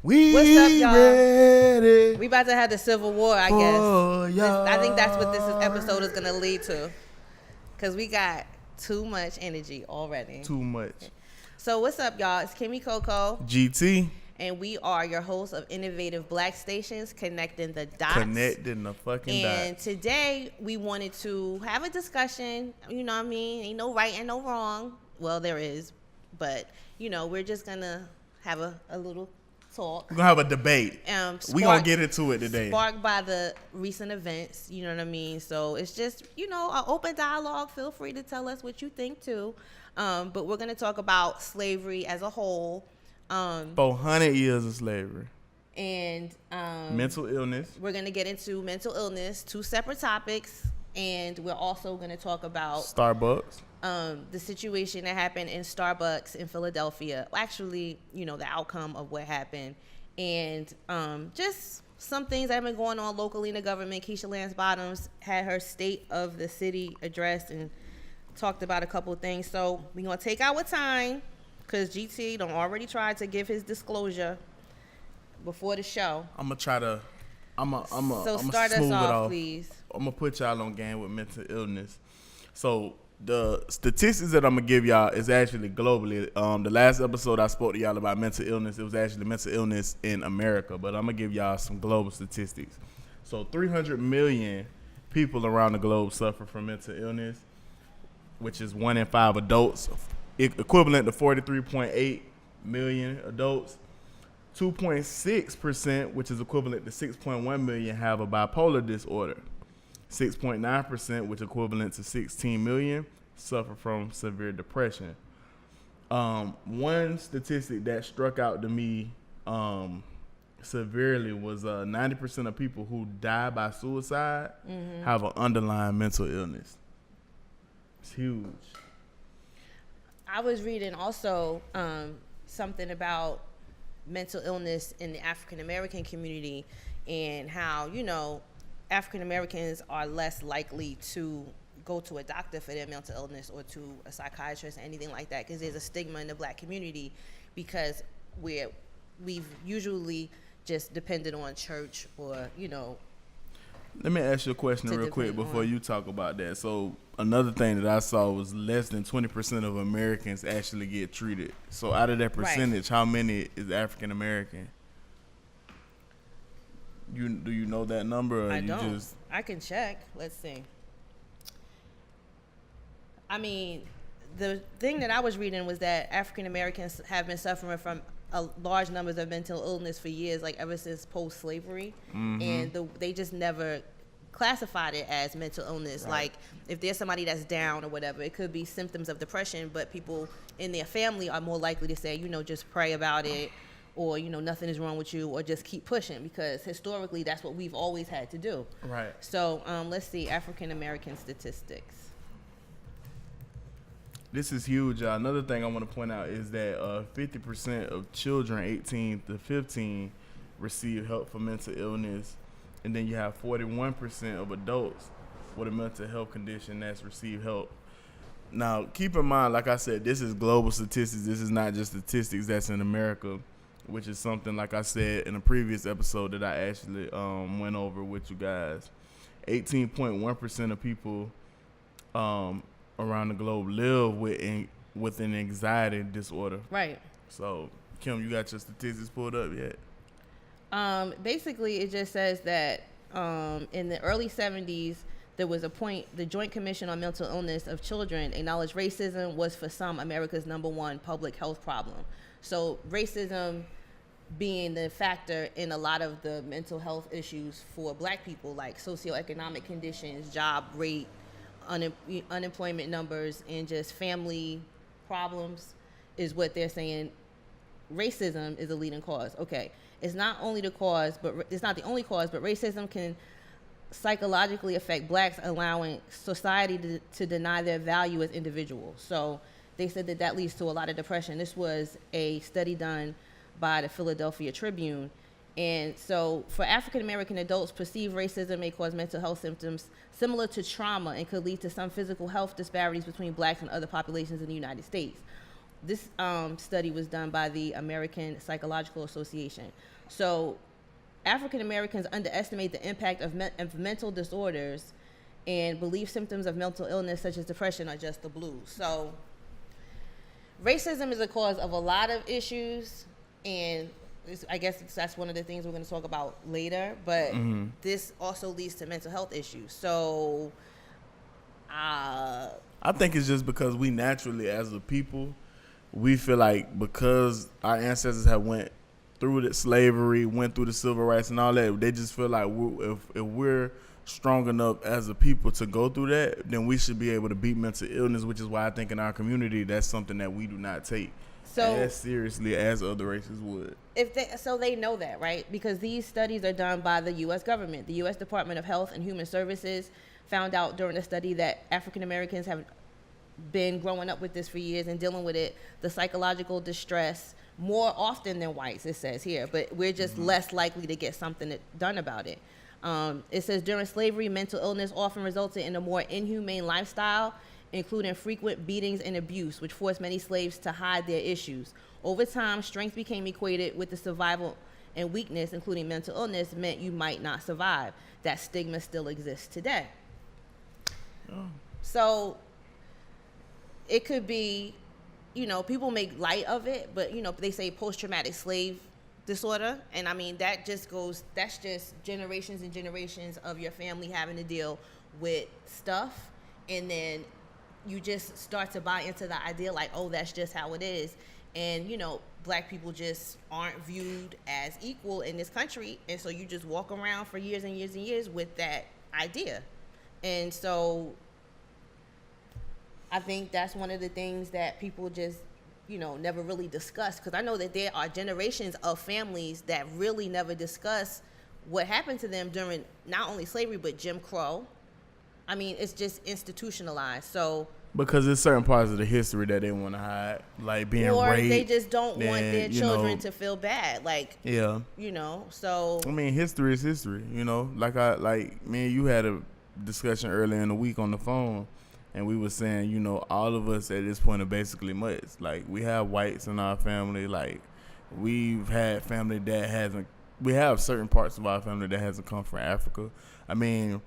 What's up, y'all? Ready. We about to have the Civil War, I guess. Y'all. I think that's what this episode is going to lead to. Because we got too much energy already. Too much. So what's up, y'all? It's Kymmy Cocoa. GT. And we are your hosts of Innovative Black Stations, Connecting the Dots. Connecting the fucking dots. And today we wanted to have a discussion. You know what I mean? Ain't no right and no wrong. Well, there is. But, you know, we're just going to have a little talk. We're going to have a debate. We're going to get into it today. Sparked by the recent events, you know what I mean? So it's just, you know, an open dialogue. Feel free to tell us what you think, too. But we're going to talk about slavery as a whole. 400 years of slavery. And mental illness. We're going to get into mental illness, two separate topics. And we're also going to talk about Starbucks. The situation that happened in Starbucks in Philadelphia. Actually, you know, the outcome of what happened. And just some things that have been going on locally in the government. Keisha Lance Bottoms had her State of the City address and talked about a couple of things. So we're going to take our time because GT done already tried to give his disclosure before the show. I'm going to try to... So start us off, please. I'm going to put y'all on game with mental illness. So the statistics that I'm going to give y'all is actually globally. The last episode I spoke to y'all about mental illness, it was actually mental illness in America. But I'm going to give y'all some global statistics. So 300 million people around the globe suffer from mental illness, which is 1 in 5 adults, equivalent to 43.8 million adults. 2.6%, which is equivalent to 6.1 million, have a bipolar disorder. 6.9%, which is equivalent to 16 million, suffer from severe depression. One statistic that struck out to me severely was 90% of people who die by suicide have an underlying mental illness. It's huge. I was reading also something about mental illness in the African American community and how, you know, African Americans are less likely to go to a doctor for their mental illness or to a psychiatrist or anything like that because there's a stigma in the black community because we've usually just depended on church or, you know. Let me ask you a question real quick before you talk about that. So another thing that I saw was less than 20% of Americans actually get treated. So out of that percentage, how many is African American? Do you know that number? Or I don't. I can check. Let's see. I mean, the thing that I was reading was that African Americans have been suffering from large numbers of mental illness for years, like ever since post-slavery, and they just never classified it as mental illness. Right. Like if there's somebody that's down or whatever, it could be symptoms of depression, but people in their family are more likely to say, you know, just pray about it, or, you know, nothing is wrong with you, or just keep pushing, because historically that's what we've always had to do. Right. So let's see African American statistics. This is huge. Another thing I want to point out is that 50% of children 18 to 15 receive help for mental illness. And then you have 41% of adults with a mental health condition that's received help. Now, keep in mind, like I said, this is global statistics. This is not just statistics that's in America, which is something, like I said in a previous episode that I actually went over with you guys. 18.1% of people around the globe live with an anxiety disorder. Right. So, Kim, you got your statistics pulled up yet? Basically, it just says that in the early 70s, there was a point, the Joint Commission on Mental Illness of Children acknowledged racism was for some America's #1 public health problem. So racism being the factor in a lot of the mental health issues for black people, like socioeconomic conditions, job rate, unemployment numbers, and just family problems, is what they're saying. Racism is a leading cause. Okay, it's not only the cause, but it's not the only cause, but racism can psychologically affect blacks, allowing society to deny their value as individuals. So they said that leads to a lot of depression. This was a study done by the Philadelphia Tribune. And so for African American adults, perceived racism may cause mental health symptoms similar to trauma and could lead to some physical health disparities between blacks and other populations in the United States. This study was done by the American Psychological Association. So African Americans underestimate the impact of mental disorders and believe symptoms of mental illness such as depression are just the blues. So racism is a cause of a lot of issues, and I guess that's one of the things we're going to talk about later, but this also leads to mental health issues. So I think it's just because we naturally, as a people, we feel like because our ancestors have went through the slavery, went through the civil rights and all that, they just feel like if we're strong enough as a people to go through that, then we should be able to beat mental illness, which is why I think in our community that's something that we do not take as seriously as other races would. So they know that, right? Because these studies are done by the U.S. government. The U.S. Department of Health and Human Services found out during a study that African Americans have been growing up with this for years and dealing with it, the psychological distress, more often than whites, it says here, but we're just less likely to get something done about it. It says during slavery, mental illness often resulted in a more inhumane lifestyle, including frequent beatings and abuse, which forced many slaves to hide their issues. Over time, strength became equated with the survival, and weakness, including mental illness, meant you might not survive. That stigma still exists today. Oh. So it could be, people make light of it, but, they say post-traumatic slave disorder, and I mean that's just generations and generations of your family having to deal with stuff, and then you just start to buy into the idea like, oh, that's just how it is, and black people just aren't viewed as equal in this country, and so you just walk around for years and years and years with that idea. And so I think that's one of the things that people just never really discuss, because I know that there are generations of families that really never discuss what happened to them during not only slavery, but Jim Crow. I mean, it's just institutionalized. So because there's certain parts of the history that they want to hide, like being raped. Or they just don't want their children to feel bad. Like, so. I mean, history is history, like me and you had a discussion earlier in the week on the phone. And we were saying, all of us at this point are basically mutts. Like, we have whites in our family. Like, we've had family that we have certain parts of our family that hasn't come from Africa. I mean,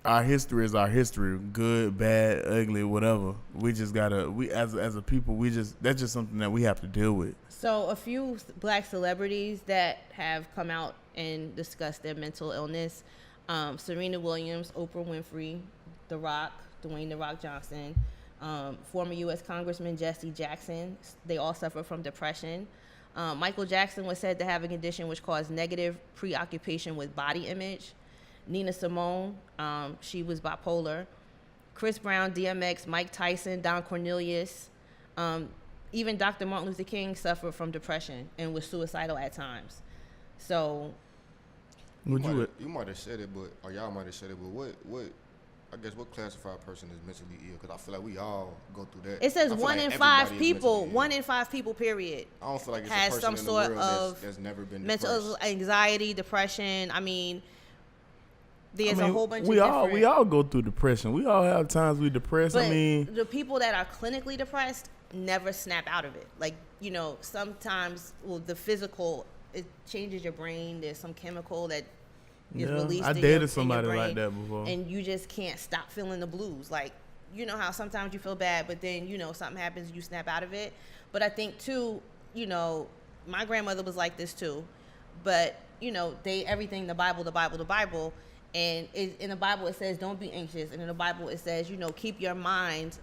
our history is our history. Good, bad, ugly, whatever. We just gotta, as a people, that's just something that we have to deal with. So a few black celebrities that have come out and discussed their mental illness, Serena Williams, Oprah Winfrey, The Rock, Dwayne "The Rock" Johnson, former U.S. Congressman Jesse Jackson. They all suffer from depression. Michael Jackson was said to have a condition which caused negative preoccupation with body image. Nina Simone, she was bipolar. Chris Brown, DMX, Mike Tyson, Don Cornelius, even Dr. Martin Luther King suffered from depression and was suicidal at times. So, you might have said it, but y'all might have said it, but what classified person is mentally ill? Because I feel like we all go through that. It says one in five people, period. I don't feel like it's has a person some in sort the world of that's never been mental anxiety, depression. I mean, there's a whole bunch of different... We all go through depression. We all have times we depressed. But the people that are clinically depressed never snap out of it. Like, sometimes, the physical, it changes your brain. There's some chemical that is released. I dated somebody like that before, and you just can't stop feeling the blues. Like, how sometimes you feel bad, but then something happens and you snap out of it. But I think too, my grandmother was like this too. But everything the Bible, and in the Bible it says don't be anxious, and in the Bible it says keep your mind,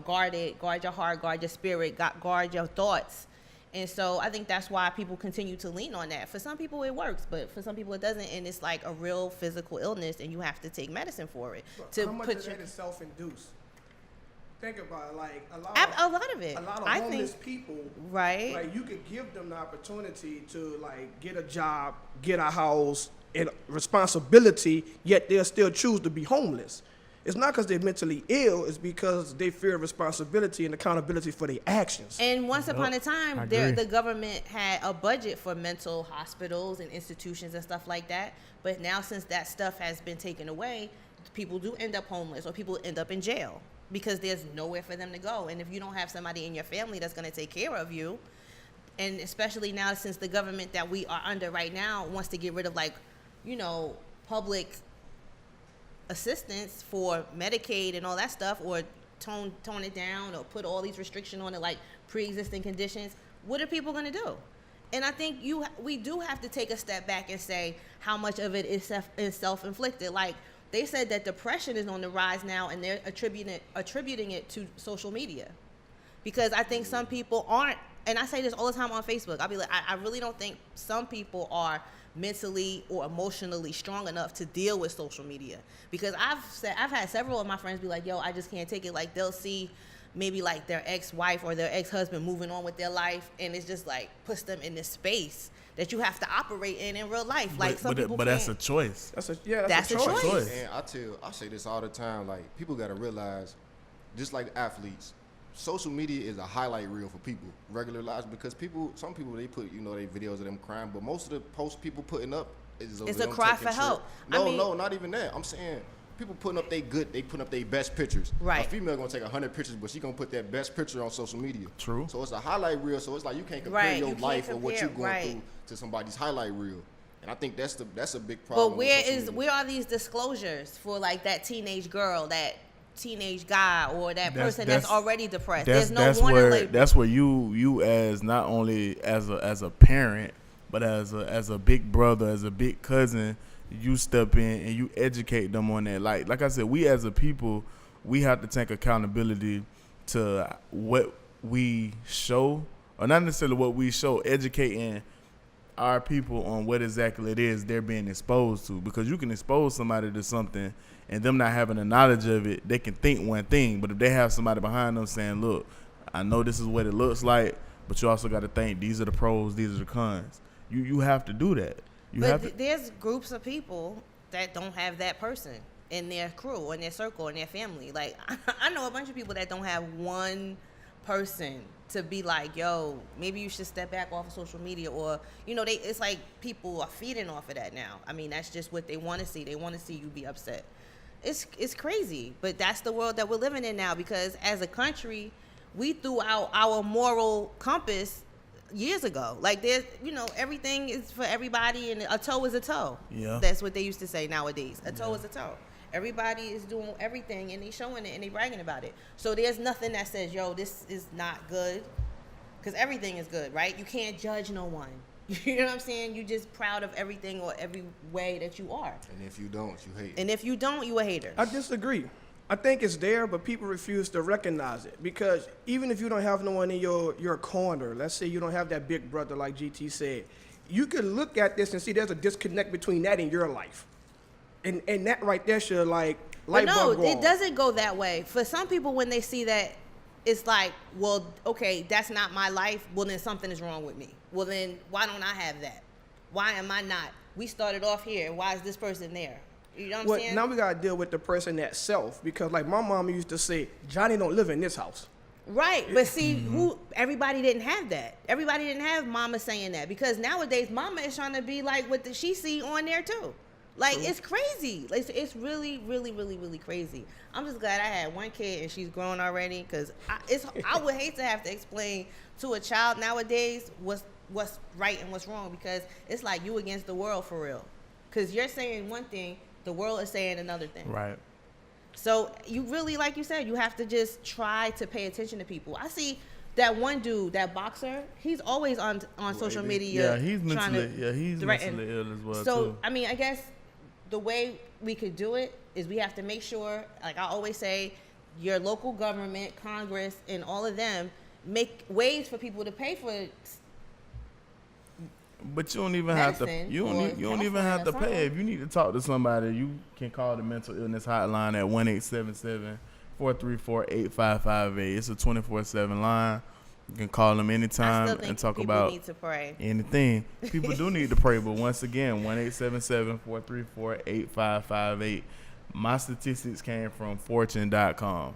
guarded, guard your heart, guard your spirit, guard your thoughts. And so I think that's why people continue to lean on that. For some people it works, but for some people it doesn't, and it's like a real physical illness, and you have to take medicine for it. How much of that is self-induced? Think about it, like a lot of it. A lot of homeless people, right? Like, you could give them the opportunity to like get a job, get a house, and responsibility, yet they'll still choose to be homeless. It's not because they're mentally ill. It's because they fear responsibility and accountability for their actions. And once upon a time, the government had a budget for mental hospitals and institutions and stuff like that. But now, since that stuff has been taken away, people do end up homeless or people end up in jail because there's nowhere for them to go. And if you don't have somebody in your family that's going to take care of you, and especially now since the government that we are under right now wants to get rid of, like, you know, public assistance for Medicaid and all that stuff, or tone it down, or put all these restrictions on it, like pre-existing conditions, what are people going to do? And I think we do have to take a step back and say how much of it is self-inflicted. Like, they said that depression is on the rise now, and they're attributing it to social media. Because I think some people aren't, and I say this all the time on Facebook, I'll be like, I really don't think some people are mentally or emotionally strong enough to deal with social media. Because I've had several of my friends be like, yo, I just can't take it. Like, they'll see maybe like their ex-wife or their ex-husband moving on with their life, and it's just like puts them in this space that you have to operate in real life. Like, some people but that's a choice. That's a choice. And I say this all the time. Like, people got to realize, just like athletes, social media is a highlight reel for people, regular lives, because some people they put, you know, they videos of them crying, but most of the posts people putting up is it's a cry for help. No, not even that. I'm saying people putting up they putting up their best pictures. Right. A female gonna take 100 pictures, but she gonna put that best picture on social media. True. So it's a highlight reel. So it's like you can't compare your life or what you're going right. through to somebody's highlight reel. And I think that's a big problem. But where are these disclosures for, like, that teenage girl, that teenage guy, or that person that's already depressed? There's no warning label. That's where you as not only as a parent, but as a big brother, as a big cousin, you step in and you educate them on that. Like I said, we as a people, we have to take accountability to what we show, or not necessarily what we show, educating our people on what exactly it is they're being exposed to. Because you can expose somebody to something and them not having the knowledge of it, they can think one thing, but if they have somebody behind them saying, look, I know this is what it looks like, but you also got to think these are the pros, these are the cons. You have to do that. There's groups of people that don't have that person in their crew, in their circle, in their family. Like, I know a bunch of people that don't have one person to be like, yo, maybe you should step back off of social media, or, you know, it's like people are feeding off of that now. I mean, that's just what they want to see. They want to see you be upset. It's crazy, but that's the world that we're living in now, because as a country, we threw out our moral compass years ago. Like, there's, you know, everything is for everybody, and a toe is a toe. Yeah. That's what they used to say nowadays. A toe is a toe. Everybody is doing everything, and they showing it, and they bragging about it. So there's nothing that says, yo, this is not good, because everything is good, right? You can't judge no one. You know what I'm saying? You're just proud of everything or every way that you are. And if you don't, you hate. And if you don't, you a hater. I disagree. I think it's there, but people refuse to recognize it, because even if you don't have no one in your corner, let's say you don't have that big brother like GT said, you can look at this and see there's a disconnect between that and your life. And that right there should, like, light bulb go it on. doesn't go that way. For some people, when they see that, it's like, well, okay, that's not my life. Well, then something is wrong with me. Well, then why don't I have that? Why am I not? We started off here. Why is this person there? You know what I'm saying? Now we got to deal with the person that self, because, like, my mama used to say, Johnny don't live in this house. Right, but see, everybody didn't have that. Everybody didn't have mama saying that, because nowadays mama is trying to be like what she see on there too. Like, it's crazy. Like, it's really, really, really, really crazy. I'm just glad I had one kid and she's grown already, because I would hate to have to explain to a child nowadays what's right and what's wrong, because it's like you against the world for real. Because you're saying one thing, the world is saying another thing. Right. So you really, like you said, you have to just try to pay attention to people. I see that one dude, that boxer, he's always on social media. Yeah, he's mentally ill as well. So too. I mean, I guess the way we could do it is we have to make sure, like I always say, your local government, Congress, and all of them make ways for people to pay for it. But you don't even have to. You don't even have to pay. If you need to talk to somebody, you can call the mental illness hotline at 1-877-434-8558. It's a 24/7 line. You can call them anytime and talk about need to pray. anything. People do need to pray, but once again, 1-877-434-8558. My statistics came from Fortune.com.